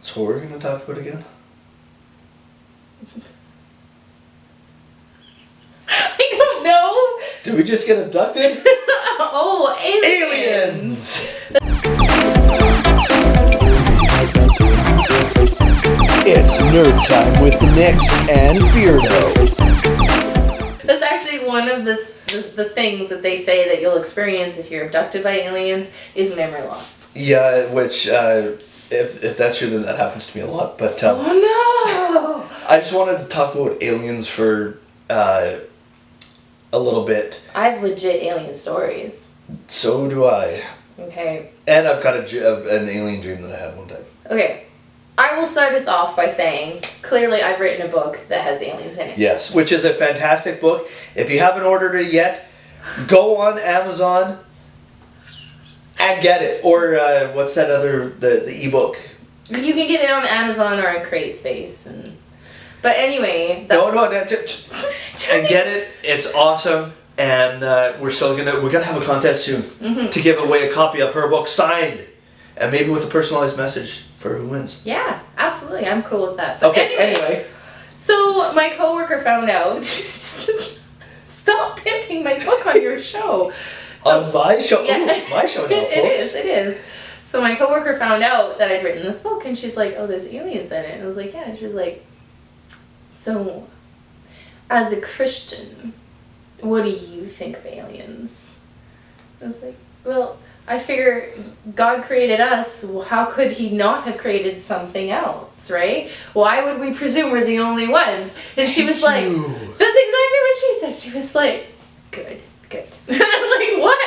So what are we going to talk about again? I don't know. Did we just get abducted? Oh, aliens. It's nerd time with Nix and Beardo. That's actually one of the things that they say that you'll experience if you're abducted by aliens is memory loss. Yeah, which, if that's true, then that happens to me a lot. But oh no! I just wanted to talk about aliens for a little bit. I have legit alien stories. So do I. Okay. And I've got an alien dream that I had one time. Okay. I will start us off by saying, clearly I've written a book that has aliens in it. Yes, which is a fantastic book. If you haven't ordered it yet, go on Amazon and get it. Or what's that other, the ebook? You can get it on Amazon or in CreateSpace. But anyway. And get it. It's awesome. And we're gonna have a contest soon to give away a copy of her book signed. And maybe with a personalized message for who wins. Yeah, absolutely. I'm cool with that. But okay, anyway. So my coworker found out. Stop pimping my book on your show. So, on my show? Yeah. Ooh, it's my show now, folks. It is. So my coworker found out that I'd written this book, and she's like, oh, there's aliens in it. And I was like, yeah. And she's like, so as a Christian, what do you think of aliens? I was like, well, I figure God created us. Well, how could he not have created something else, right? Why would we presume we're the only ones? And she was like, that's exactly what she said. She was like, good. I'm like, what?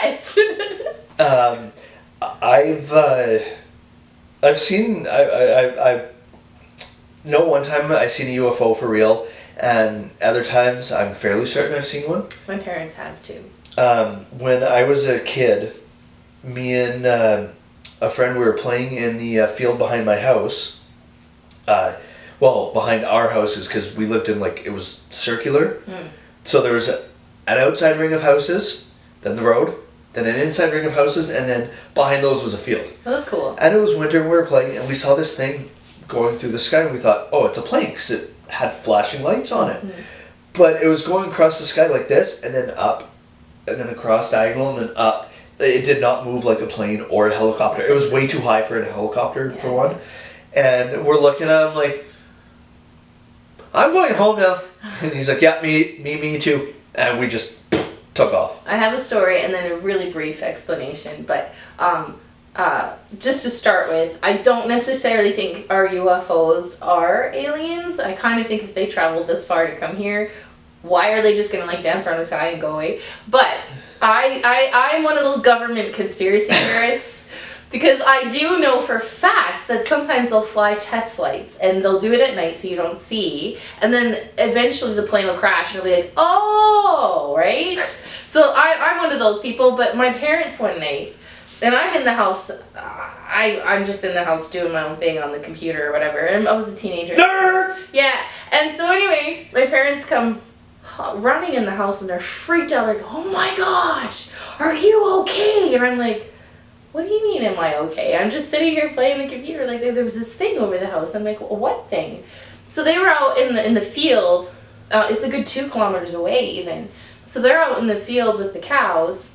I've seen, I know one time I seen a UFO for real, and other times I'm fairly certain I've seen one. My parents have too. When I was a kid, me and a friend, we were playing in the field behind my house. Behind our houses, because we lived in, it was circular. So there was an outside ring of houses, then the road, then an inside ring of houses, and then behind those was a field. Oh, that's cool. And it was winter and we were playing, and we saw this thing going through the sky, and we thought, oh, it's a plane, because it had flashing lights on it. But it was going across the sky like this, and then up, and then across diagonal, and then up. It did not move like a plane or a helicopter. It was way too high for a helicopter, for one. And we're looking at him like, I'm going home now. And he's like, yeah, me too. And we just took off. I have a story and then a really brief explanation. But just to start with, I don't necessarily think our UFOs are aliens. I kind of think if they traveled this far to come here, why are they just going to dance around the sky and go away? But I'm one of those government conspiracy theorists because I do know for a fact that sometimes they'll fly test flights and they'll do it at night so you don't see, and then eventually the plane will crash and it'll be like, oh, right? So I'm one of those people, but my parents one night, and I'm in the house, I'm just in the house doing my own thing on the computer or whatever, and I was a teenager. Nerd! Yeah, and so anyway, my parents come running in the house and they're freaked out like, oh my gosh, are you okay? And I'm like, what do you mean am I okay? I'm just sitting here playing the computer. Like there was this thing over the house. I'm like, what thing? So they were out in the field. It's a good 2 kilometers away even. So they're out in the field with the cows,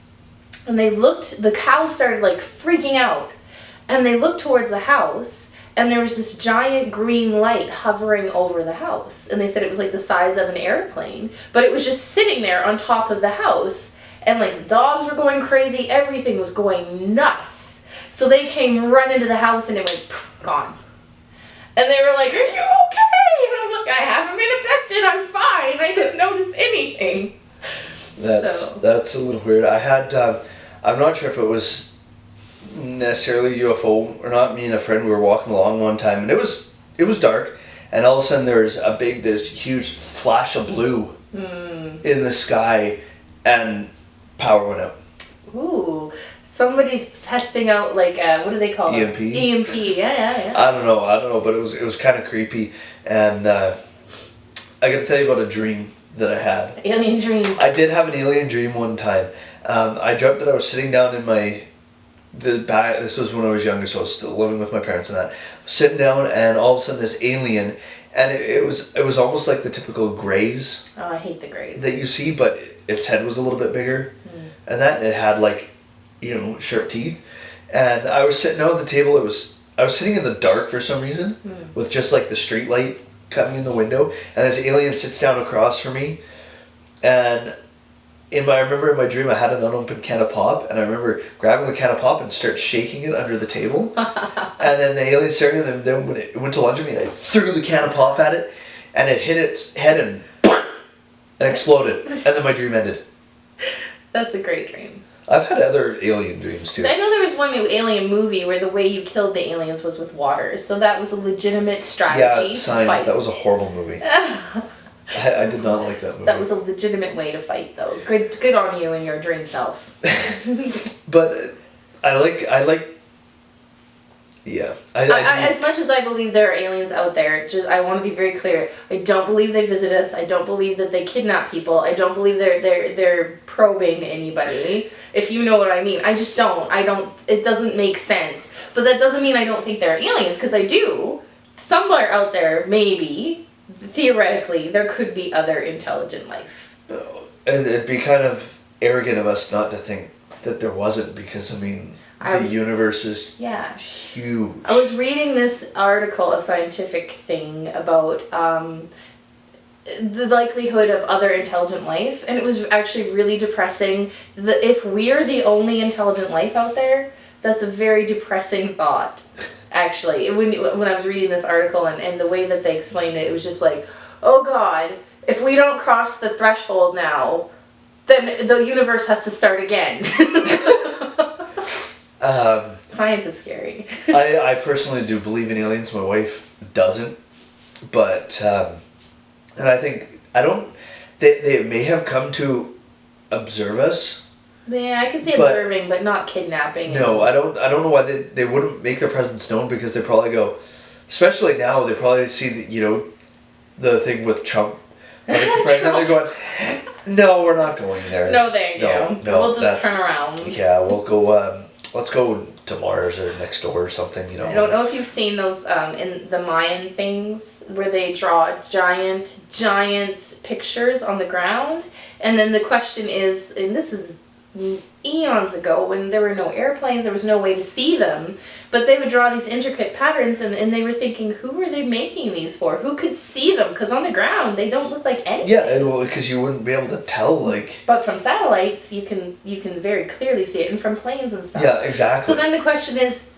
and the cows started freaking out, and they looked towards the house. And there was this giant green light hovering over the house. And they said it was the size of an airplane. But it was just sitting there on top of the house. And the dogs were going crazy. Everything was going nuts. So they came running to the house and it went gone. And they were like, are you okay? And I'm like, I haven't been abducted. I'm fine. I didn't notice anything. That's a little weird. I had, I'm not sure if it was necessarily UFO or not. Me and a friend, we were walking along one time, and it was dark, and all of a sudden there's this huge flash of blue in the sky, and power went out. Ooh, somebody's testing out what do they call EMP? it? EMP, yeah. I don't know, but it was kind of creepy, and I got to tell you about a dream that I had. Alien dreams. I did have an alien dream one time. I dreamt that I was sitting down in the back. This was when I was younger, so I was still living with my parents and that. sitting down, and all of a sudden this alien, and it was almost like the typical greys. Oh, I hate the greys. That you see, but its head was a little bit bigger, and it had like, sharp teeth, and I was sitting down at the table. I was sitting in the dark for some reason, with just like the street light coming in the window, and this alien sits down across from me, and I remember in my dream I had an unopened can of pop, and I remember grabbing the can of pop and start shaking it under the table, and then the alien staring, and then when it went to lunge at me, I threw the can of pop at it, and it hit its head and exploded, and then my dream ended. That's a great dream. I've had other alien dreams too. I know there was one new alien movie where the way you killed the aliens was with water, so that was a legitimate strategy. Yeah, Science. That was a horrible movie. I did not like that movie. That was a legitimate way to fight, though. Good on you and your dream self. But I like. Yeah, as much as I believe there are aliens out there, I want to be very clear. I don't believe they visit us. I don't believe that they kidnap people. I don't believe they're probing anybody. If you know what I mean, I just don't. It doesn't make sense. But that doesn't mean I don't think they're aliens, because I do. Somewhere out there, maybe. Theoretically, there could be other intelligent life. It'd be kind of arrogant of us not to think that there wasn't, because the universe is huge. I was reading this article, a scientific thing about the likelihood of other intelligent life, and it was actually really depressing. If we're the only intelligent life out there, that's a very depressing thought. Actually, when I was reading this article and the way that they explained it, it was just like, oh God, if we don't cross the threshold now, then the universe has to start again. Science is scary. I personally do believe in aliens. My wife doesn't, but and I think they may have come to observe us. Yeah, I can see observing, but not kidnapping. No, I don't know why they wouldn't make their presence known, because they probably go, especially now, they probably see the thing with Trump running for president. They're going, no, we're not going there. No, thank you. No, we'll just turn around. Yeah, we'll go. Let's go to Mars or next door or something. I don't know if you've seen those in the Mayan things where they draw giant pictures on the ground, and then the question is, and this is eons ago when there were no airplanes, there was no way to see them, but they would draw these intricate patterns, and they were thinking, who are they making these for? Who could see them? Because on the ground they don't look like anything. Yeah, well, because you wouldn't be able to tell, like. But from satellites, you can very clearly see it, and from planes and stuff. Yeah, exactly. So then the question is,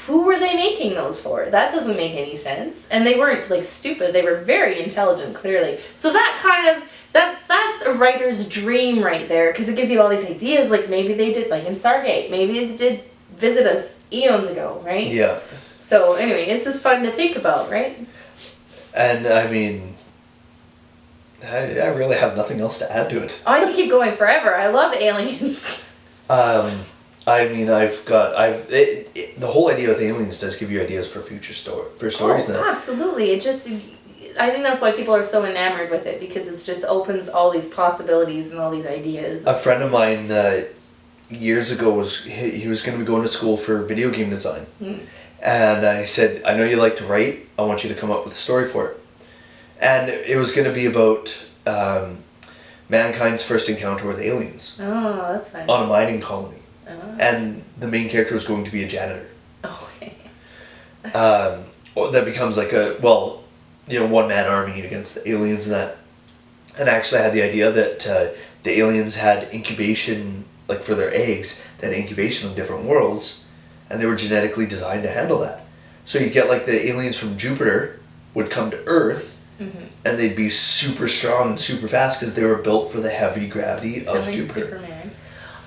who were they making those for? That doesn't make any sense. And they weren't like stupid. They were very intelligent, clearly. So that kind of that's a writer's dream right there, because it gives you all these ideas. Like maybe they did, like in Stargate, maybe they did visit us eons ago, right? Yeah. So anyway, it's just fun to think about, right? And I really have nothing else to add to it. Oh, I can keep going forever. I love aliens. The whole idea with aliens does give you ideas for future stories. Oh, absolutely. I think that's why people are so enamored with it, because it just opens all these possibilities and all these ideas. A friend of mine years ago he was going to be going to school for video game design, and I said, I know you like to write. I want you to come up with a story for it, and it was going to be about mankind's first encounter with aliens. Oh, that's fun. On a mining colony. Oh. And the main character was going to be a janitor. Okay. That becomes like one-man army against the aliens and that. And I actually had the idea that the aliens had incubation, like for their eggs, they had incubation in different worlds, and they were genetically designed to handle that. So you get like the aliens from Jupiter would come to Earth, and they'd be super strong and super fast because they were built for the heavy gravity of Jupiter.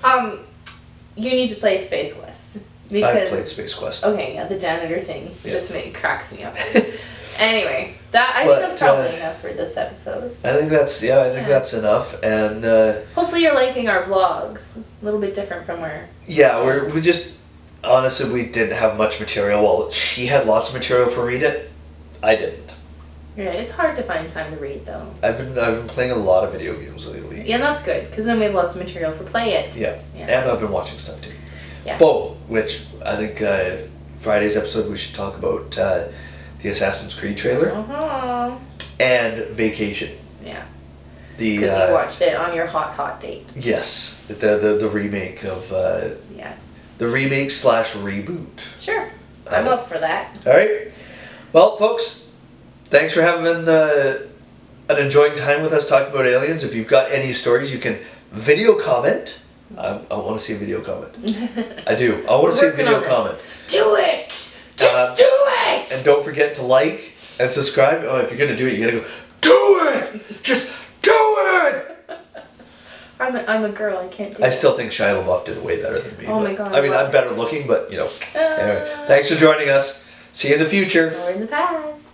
Superman. You need to play Space Quest. I've played Space Quest. Okay, yeah, the janitor thing just cracks me up. Anyway, I think that's probably enough for this episode. I think that's that's enough, and hopefully you're liking our vlogs. A little bit different from our. Yeah, we just honestly we didn't have much material. Well, she had lots of material for Read It. I didn't. Yeah, it's hard to find time to read though. I've been playing a lot of video games lately. Yeah, that's good, because then we have lots of material for Play It. Yeah, and I've been watching stuff too. Yeah. Both, which I think Friday's episode, we should talk about the Assassin's Creed trailer and Vacation. Yeah. Because you watched it on your hot date. Yes, the remake of the remake / reboot. Sure, I'm up for that. All right, well, folks, thanks for having an enjoying time with us talking about aliens. If you've got any stories, you can video comment. I want to see a video comment. I do. I want to see a video comment. Do it. Just do it. And don't forget to like and subscribe. Oh, if you're gonna do it, you gotta go. Do it. Just. Do it! I'm a girl, I can't do it. I still think Shia LaBeouf did it way better than me. Oh my god. I mean, I'm better looking, but you know. Anyway, thanks for joining us. See you in the future. Or in the past.